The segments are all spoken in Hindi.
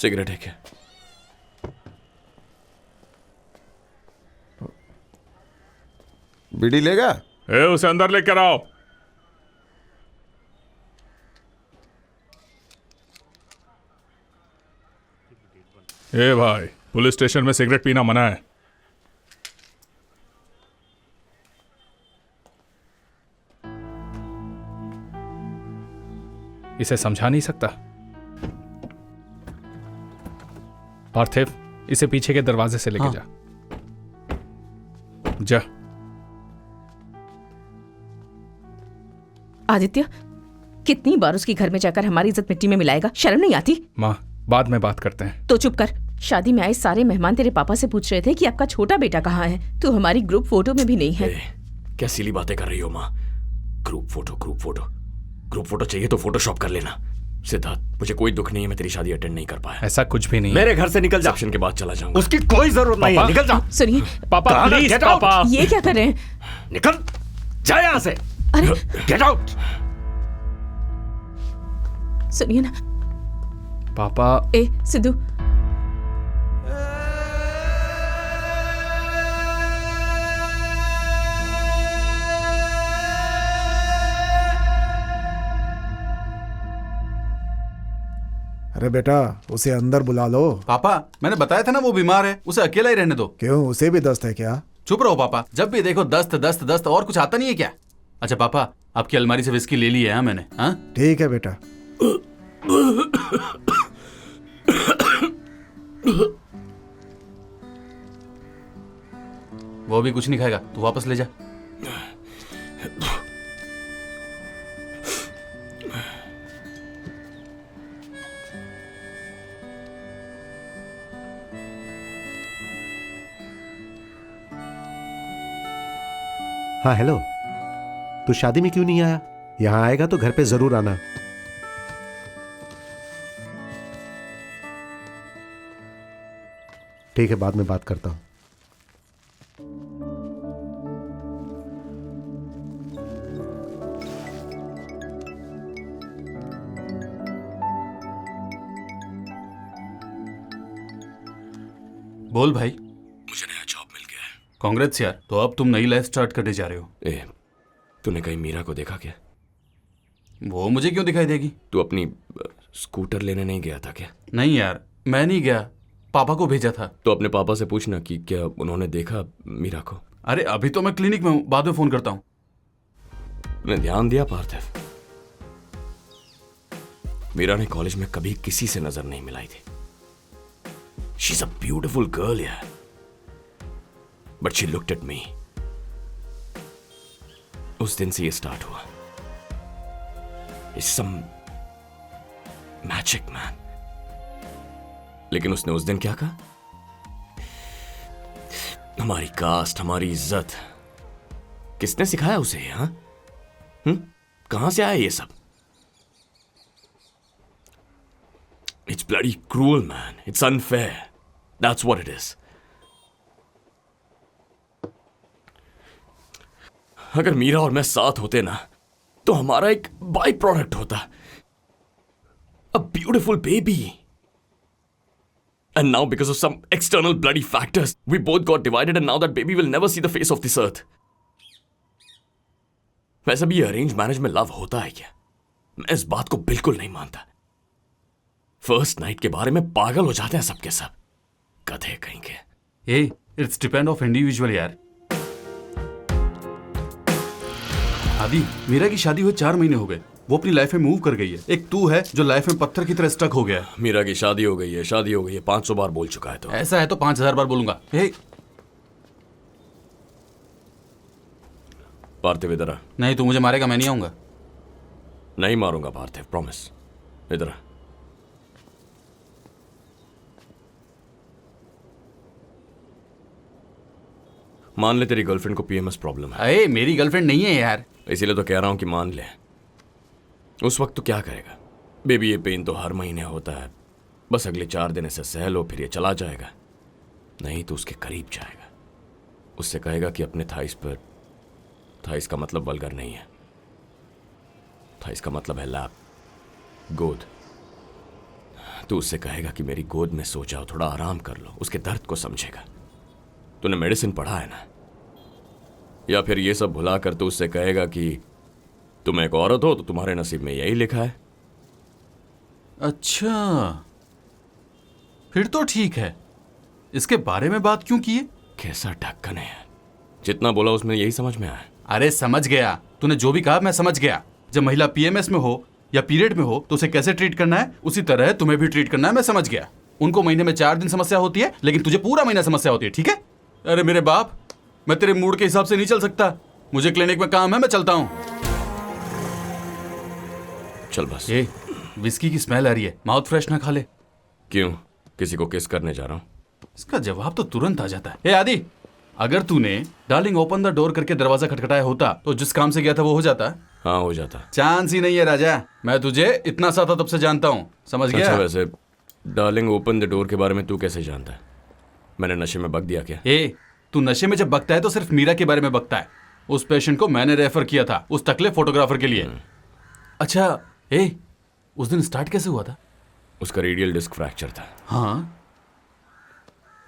सिगरेट है क्या? बीड़ी लेगा? उसे अंदर लेकर आओ। भाई, पुलिस स्टेशन में सिगरेट पीना मना है। इसे समझा नहीं सकता? पार्थिव, इसे पीछे के दरवाजे से लेके जा। जा। आदित्य, कितनी बार उसके घर में जाकर हमारी इज्जत मिट्टी में मिलाएगा? शर्म नहीं आती? माँ, बाद में बात करते हैं। तो चुप कर। शादी में आए सारे मेहमान तेरे पापा से पूछ रहे थे कि आपका छोटा बेटा कहाँ है। तू हमारी ग्रुप फोटो में भी नहीं है। क्या सिली बातें कर रही हो माँ? ग्रुप फोटो चाहिए तो फोटोशॉप कर लेना। सिद्धार्थ, मुझे कोई दुख नहीं है, मैं तेरी शादी अटेंड नहीं कर पाया। ऐसा कुछ भी नहीं। मेरे घर से निकल जा। रिसेप्शन के बाद चला जाऊंगा। उसकी कोई जरूरत नहीं है, निकल जा। सुनिए पापा, प्लीज पापा। ये क्या कर रहे हैं? निकल जा यहाँ से। Get out. सुनिए ना पापा। सिद्धू, अरे बेटा, उसे अंदर बुला लो। पापा, मैंने बताया था ना वो बीमार है, उसे अकेला ही रहने दो। क्यों, उसे भी दस्त है क्या? चुप रहो पापा, जब भी देखो दस्त दस्त दस्त, और कुछ आता नहीं है क्या? अच्छा पापा, आपकी अलमारी से विस्की ले ली है मैंने। हाँ ठीक है बेटा। वो भी कुछ नहीं खाएगा, तू वापस ले जा। हाँ हेलो, तू शादी में क्यों नहीं आया? यहाँ आएगा तो घर पे जरूर आना। ठीक है, बाद में बात करता हूं। बोल भाई। मुझे नया जॉब मिल गया है। कांग्रेस यार, तो अब तुम नई लाइफ स्टार्ट करने जा रहे हो। तूने कहीं मीरा को देखा क्या? वो मुझे क्यों दिखाई देगी? तू अपनी स्कूटर लेने नहीं गया था क्या? नहीं यार, मैं नहीं गया, पापा को भेजा था। तो अपने पापा से पूछना कि क्या उन्होंने देखा मीरा को। अरे अभी तो मैं क्लिनिक में हूँ, बाद में फोन करता हूँ। तूने ध्यान दिया पार्थिव? मीरा ने कॉलेज में कभी किसी से नजर नहीं मिलाई थी। She is a beautiful girl यार, but she looked at me. उस दिन से ये स्टार्ट हुआ। It's some magic man. लेकिन उसने उस दिन क्या कहा? हमारी कास्ट, हमारी इज्जत, किसने सिखाया उसे? हाँ, कहां से आया ये सब? It's bloody cruel man, it's unfair, that's what it is. अगर मीरा और मैं साथ होते ना, तो हमारा एक बाई प्रोडक्ट होता, a beautiful baby. And now, because of some external bloody factors, we both got divided, and now that baby will never see the face of this earth. वैसे भी ये अरेंज मैरिज में लव होता है क्या? मैं इस बात को बिल्कुल नहीं मानता। फर्स्ट नाइट के बारे में पागल हो जाते हैं सबके सब, गधे कहीं के। इट्स डिपेंड ऑफ इंडिविजुअल यार। आदि, मीरा की शादी हुए 4 महीने हो गए, वो अपनी लाइफ में मूव कर गई है। एक तू है जो लाइफ में पत्थर की तरह स्टक हो गया है। मीरा की शादी हो गई है, शादी हो गई है, 500 बार बोल चुका है। तो ऐसा है तो 5000 बार बोलूंगा। पार्थिव इधर आ। नहीं, तू मुझे मारेगा, मैं नहीं आऊंगा। नहीं मारूंगा पार्थिव, प्रॉमिस। इधर आ। मान ले तेरी गर्लफ्रेंड को पीएमएस प्रॉब्लम है। अरे मेरी गर्लफ्रेंड नहीं है यार। इसीलिए तो कह रहा हूं कि मान ले। उस वक्त तो क्या करेगा? बेबी, ये पेन तो हर महीने होता है, बस अगले 4 दिन इसे सह लो, फिर ये चला जाएगा। नहीं तो उसके करीब जाएगा, उससे कहेगा कि अपने थाइस पर, थाइस का मतलब वल्गर नहीं है, थाइस का मतलब है लैप, गोद। तू उससे कहेगा कि मेरी गोद में सो जाओ, थोड़ा आराम कर लो, उसके दर्द को समझेगा। तूने मेडिसिन पढ़ा है ना? या फिर ये सब भुला कर तू उससे कहेगा कि तुम एक औरत हो तो तुम्हारे नसीब में यही लिखा है। अच्छा, फिर तो ठीक है। इसके बारे में बात क्यों की है? कैसा ढक्कन है यार, जितना बोला उसमें यही समझ में आया। अरे समझ गया, तूने जो भी कहा मैं समझ गया। जब महिला पीएमएस में हो या पीरियड में हो तो उसे कैसे ट्रीट करना है, उसी तरह तुम्हें भी ट्रीट करना है, मैं समझ गया। उनको महीने में 4 दिन समस्या होती है, लेकिन तुझे पूरा महीना समस्या होती है, ठीक है? अरे मेरे बाप, मैं तेरे मूड के हिसाब से नहीं चल सकता। मुझे क्लिनिक में काम है, मैं चलता हूँ। चल बस। ए, विस्की की स्मेल आ रही है, माउथ फ्रेश ना खा ले। क्यों, किसी को किस करने जा रहा हूँ? इसका जवाब तो तुरंत आ जाता है। ए आदि, अगर तूने डार्लिंग ओपन द डोर करके दरवाजा खटखटाया होता तो जिस काम से गया था वो हो जाता। हाँ हो जाता। चांस ही नहीं है राजा, मैं तुझे इतना सा था तब से जानता हूँ, समझ गया? अच्छा वैसे डार्लिंग ओपन द डोर के बारे में तू कैसे जानता है? मैंने नशे में बक दिया क्या? ए, तू नशे में जब बकता है तो सिर्फ मीरा के बारे में बकता है। उस पेशेंट को मैंने रेफर किया था उस टकले फोटोग्राफर के लिए। अच्छा, ए, उस दिन स्टार्ट कैसे हुआ था? उसका रेडियल डिस्क फ्रैक्चर था। हाँ,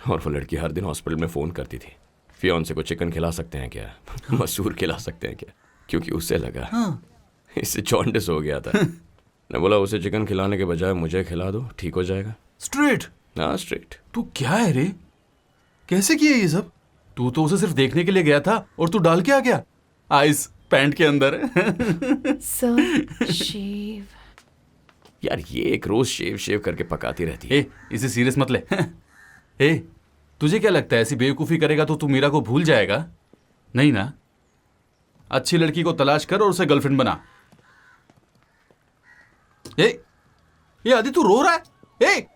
और वो लड़की हर दिन हॉस्पिटल में फोन करती थी, फियांसे को चिकन खिला सकते हैं क्या, मसूर खिला सकते हैं क्या, क्योंकि उससे लगा इससे जॉन्डिस हो गया था। मैं बोला उसे चिकन खिलाने के बजाय मुझे खिला दो, ठीक हो जाएगा। स्ट्रेट? हाँ स्ट्रेट। तू क्या है रे, कैसे किया ये सब? तू तो उसे सिर्फ देखने के लिए गया था और तू डाल के आ गया आइस पैंट के अंदर। सर शिव, यार ये एक रोज शेव शेव करके पकाती रहती है। ए, इसे सीरियस मत ले। ए, तुझे क्या लगता है ऐसी बेवकूफ़ी करेगा तो तू मीरा को भूल जाएगा? नहीं ना। अच्छी लड़की को तलाश कर और उसे गर्लफ्रेंड बना। ए आदि, तू रो रहा है? ए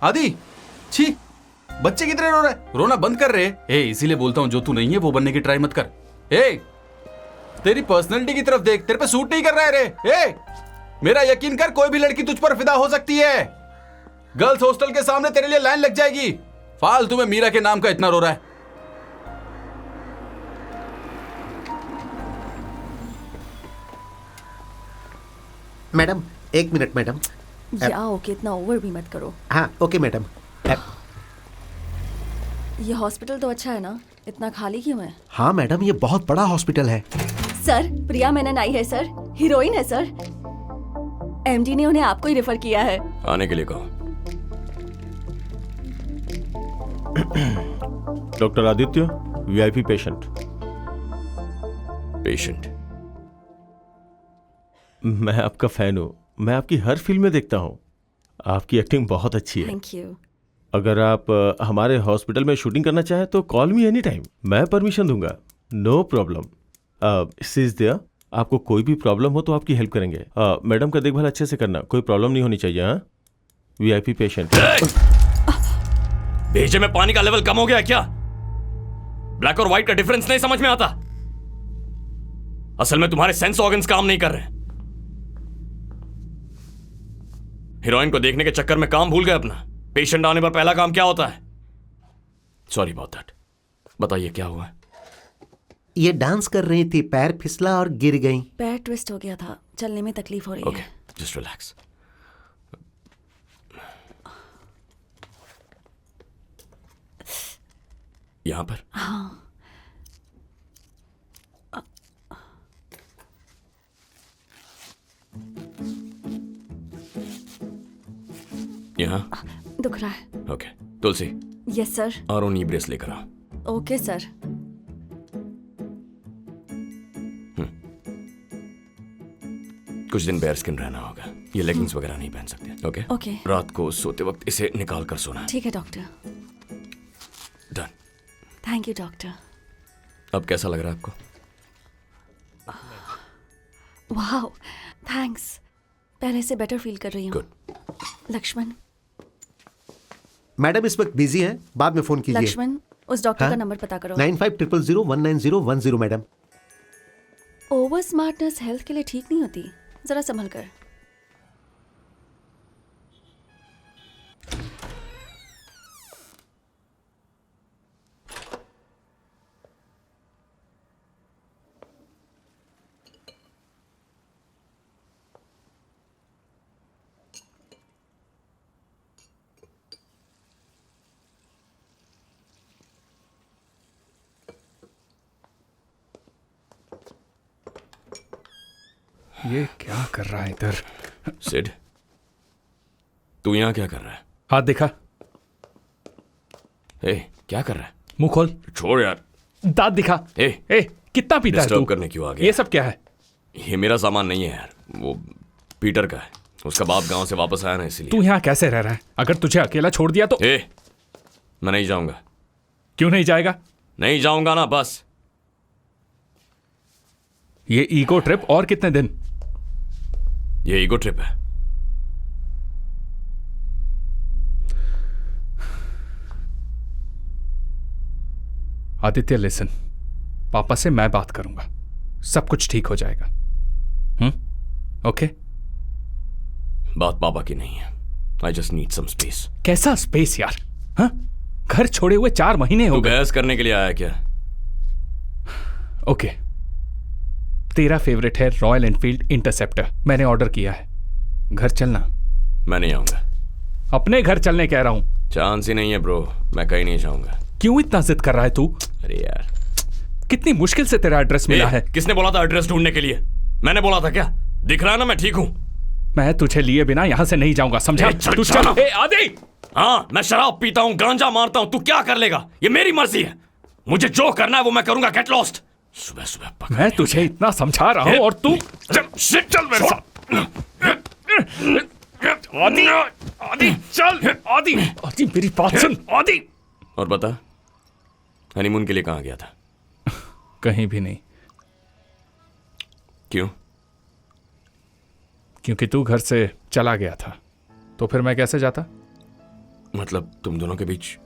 आदि, छी, बच्चे की तरह रो रहा है। रोना बंद कर रहे। ए, इसीलिए बोलता हूं जो तू नहीं है वो बनने की ट्राई मत कर। ए, तेरी पर्सनैलिटी की तरफ देख, तेरे पे सूट नहीं कर रहा है रे। ए, मेरा यकीन कर, कोई भी लड़की तुझ पर फिदा हो सकती है। गर्ल्स हॉस्टल के सामने तेरे लिए लाइन लग जाएगी। फालतू में मीरा के नाम का इतना रो रहा है। Madam 1 minute madam. या ओके, इतना ओवर भी मत करो। हाँ ओके मैडम। ये हॉस्पिटल तो अच्छा है ना, इतना खाली क्यों है? हाँ मैडम, ये बहुत बड़ा हॉस्पिटल है। सर, प्रिया मेनन आई है सर, हीरोइन है सर। एमडी ने उन्हें आपको ही रेफर किया है। आने के लिए कहो। Doctor Aditya, VIP patient. Patient? मैं आपका फैन हूँ, मैं आपकी हर फिल्म में देखता हूँ। आपकी एक्टिंग बहुत अच्छी है। Thank you. अगर आप हमारे हॉस्पिटल में शूटिंग करना चाहें तो कॉल मी एनी टाइम, मैं परमिशन दूंगा, नो प्रॉब्लम। सीज दिया, आपको कोई भी प्रॉब्लम हो तो आपकी हेल्प करेंगे। मैडम का देखभाल अच्छे से करना, कोई प्रॉब्लम नहीं होनी चाहिए। हाँ, वीआईपी पेशेंट। भेजे में पानी का लेवल कम हो गया क्या? ब्लैक और व्हाइट का डिफरेंस नहीं समझ में आता? असल में तुम्हारे सेंस ऑर्गन्स काम नहीं कर रहे। हीरोइन को देखने के चक्कर में काम भूल गए अपना। पेशेंट आने पर पहला काम क्या होता है? Sorry about that. बताइए क्या हुआ? ये डांस कर रही थी, पैर फिसला और गिर गई। पैर ट्विस्ट हो गया था, चलने में तकलीफ हो रही ओके, है। Just relax. यहां पर? हाँ। यहां? दुख रहा है। ओके, तुलसी यस सर। और नी ब्रेस लेकर आओ। Okay sir. कुछ दिन बेयर स्किन रहना होगा, ये लेगिंग्स वगैरह नहीं पहन सकते। Okay okay. रात को सोते वक्त इसे निकाल कर सोना। ठीक है doctor. Done. Thank you doctor. अब कैसा लग रहा है आपको? वाह, थैंक्स। पहले से बेटर फील कर रही हूँ। गुड। लक्ष्मण। मैडम इस वक्त बिजी हैं, बाद में फोन कीजिए। लक्ष्मण, उस डॉक्टर हाँ? का नंबर पता करो। 9500019010 मैडम। ओवर स्मार्टनेस हेल्थ के लिए ठीक नहीं होती, जरा संभल कर। ये क्या कर रहा है इधर? सिड, तू यहाँ क्या कर रहा है? हाथ दिखा, ए, क्या कर रहा है? मुंह खोल, छोड़ यार। दांत दिखा। ए, कितना पीता है तू? डिस्टर्ब करने क्यों आ गया? ये सब क्या है? ये मेरा सामान नहीं है यार, वो पीटर का है। उसका बाप गांव से वापस आया ना, इसलिए। तू यहाँ कैसे रह रहा है? अगर तुझे अकेला छोड़ दिया तो? ए, मैं नहीं जाऊंगा। क्यों नहीं जाएगा? नहीं जाऊंगा ना, बस। ये ईगो ट्रिप और कितने दिन? ये ईगो ट्रिप है। आदित्य लिसन, पापा से मैं बात करूंगा, सब कुछ ठीक हो जाएगा। ओके? बात पापा की नहीं है। I just need some space. कैसा स्पेस यार? हाँ, घर छोड़े हुए 4 महीने हो तू गए। बहस करने के लिए आया क्या? ओके, तेरा फेवरेट है रॉयल एनफील्ड इंटरसेप्टर, मैंने ऑर्डर किया है। घर चलना। मैं नहीं आऊंगा। अपने घर चलने कह रहा हूं। चांस ही नहीं है ब्रो, मैं कहीं नहीं जाऊंगा। क्यों इतना जिद कर रहा है तू? अरे यार, कितनी मुश्किल से तेरा एड्रेस मिला है। किसने बोला था एड्रेस ढूंढने के लिए? मैंने बोला था क्या? दिख रहा है ना मैं ठीक हूं। मैं तुझे लिए बिना यहां से नहीं जाऊंगा, समझा? तू चल। आदि! हाँ, मैं शराब पीता हूँ, गांजा मारता हूँ, तू क्या कर लेगा? ये मेरी मर्जी है। मुझे जो करना है वो मैं करूंगा। Get lost. सुबह सुबह मैं तुझे इतना समझा रहा हूं और तू चल मेरे साथ। आदि, आदि चल। आदि, आदि मेरी बात सुन। आदि! और बता, हनीमून के लिए कहाँ गया था? कहीं भी नहीं। क्यों? क्योंकि तू घर से चला गया था, तो फिर मैं कैसे जाता? मतलब तुम दोनों के बीच?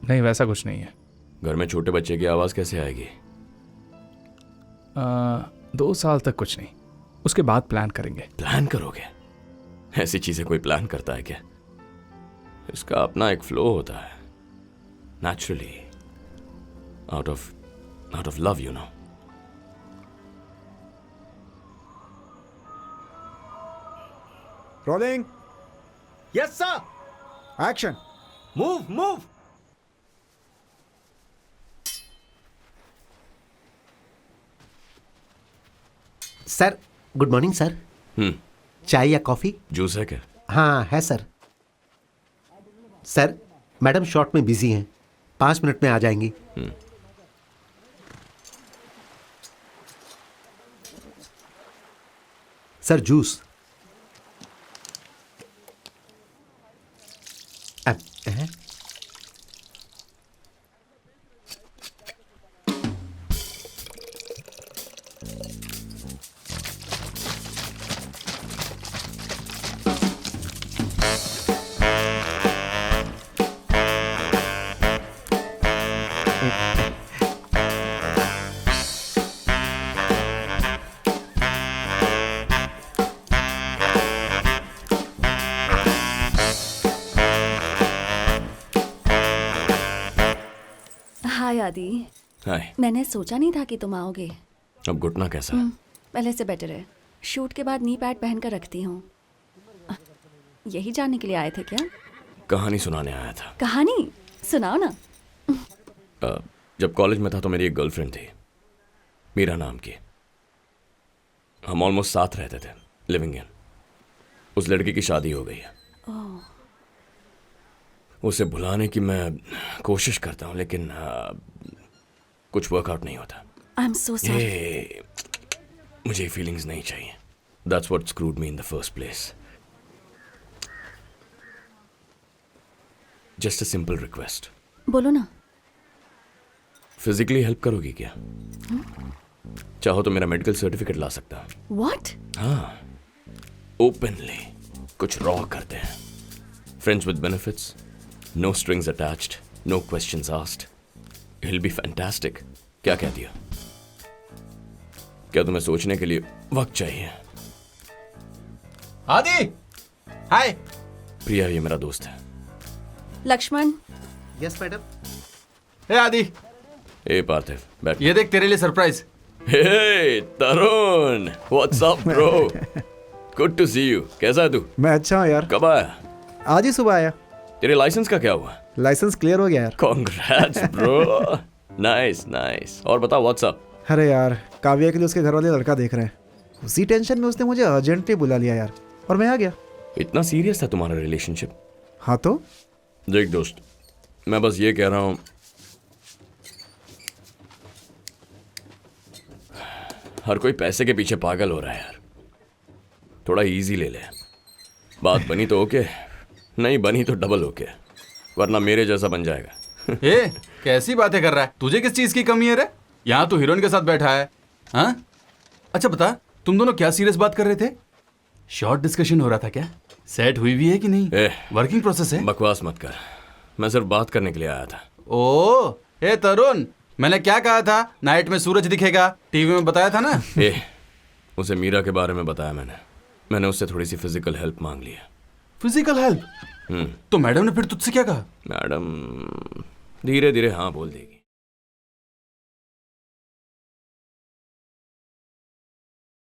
नहीं, वैसा कुछ नहीं है। घर में छोटे बच्चे की आवाज कैसे आएगी? 2 साल तक कुछ नहीं, उसके बाद प्लान करेंगे। प्लान करोगे? ऐसी चीजें कोई प्लान करता है क्या? इसका अपना एक फ्लो होता है, naturally, out of love, you know. Rolling, yes sir. Action. Move. Sir, good morning sir. चाय या कॉफी? जूस है क्या? हाँ है सर। सर, मैडम शॉर्ट में बिजी हैं, 5 मिनट में आ जाएंगी। Sir, juice. हाय आदि। हाय। मैंने सोचा नहीं था कि तुम आओगे। अब घुटना कैसा है? पहले से बेटर है। शूट के बाद नी पैड पहन कर रखती हूँ। यही जानने के लिए आए थे क्या? कहानी सुनाने आया था। कहानी सुनाओ ना। जब कॉलेज में था तो मेरी एक गर्लफ्रेंड थी, मीरा नाम की। हम ऑलमोस्ट साथ रहते थे, लिविंग इन। उस लड़की की शादी हो गई है। उसे भुलाने की मैं कोशिश करता हूँ, लेकिन कुछ वर्कआउट नहीं होता। I am so sorry. ये मुझे फीलिंग्स नहीं चाहिए। That's what screwed me in the first place. Just a simple request. बोलो ना। फिजिकली हेल्प करोगी क्या? चाहो तो मेरा मेडिकल सर्टिफिकेट ला सकता हूँ। व्हाट? हाँ, ओपनली कुछ रॉ करते हैं। Friends with benefits, no strings attached, no questions asked. It will be fantastic. क्या कहती हो? क्या तुम्हें सोचने के लिए वक्त चाहिए? आदि, हाय। प्रिया, ये मेरा दोस्त है। लक्ष्मण। Yes madam. हे आदि, ए पार्थिव, बैठ। ये देख तेरे लिए surprise. Hey Tarun, what's up bro? Good to see you. कैसा है तू? मैं अच्छा हूँ यार। कब आया? आज ही सुबह आया। तेरे लाइसेंस का क्या हुआ? लाइसेंस क्लियर हो गया यार। Congrats bro. Nice nice. और बता, व्हाट्स अप? अरे यार, काव्या के लिए उसके घर वाले लड़का देख रहे हैं। उसी टेंशन में उसने मुझे अर्जेंटली बुला लिया यार, और मैं आ गया। इतना सीरियस था तुम्हारा रिलेशनशिप? हाँ तो देख दोस्त, मैं बस ये कह रहा हूं, हर कोई पैसे के पीछे पागल हो रहा है यार। थोड़ा इजी ले ले। बात बनी तो ओके, नहीं बनी तो डबल ओके, वरना मेरे जैसा बन जाएगा। ए, कैसी बातें कर रहा है? तुझे किस चीज की कमी है रे? यहाँ तो हीरोइन के साथ बैठा है। हाँ? अच्छा बता, तुम दोनों क्या सीरियस बात कर रहे थे? शॉर्ट डिस्कशन हो रहा था क्या? सेट हुई भी है कि नहीं? वर्किंग प्रोसेस है? बकवास मत कर, मैं सिर्फ बात करने के लिए आया था। ओ, ए तरुण, मैंने क्या कहा था? नाइट में सूरज दिखेगा, टीवी में बताया था ना? उसे मीरा के बारे में बताया मैंने उससे थोड़ी सी फिजिकल हेल्प मांग ली है। Physical help? तो मैडम ने फिर तुझसे क्या कहा? मैडम धीरे धीरे हाँ बोल देगी।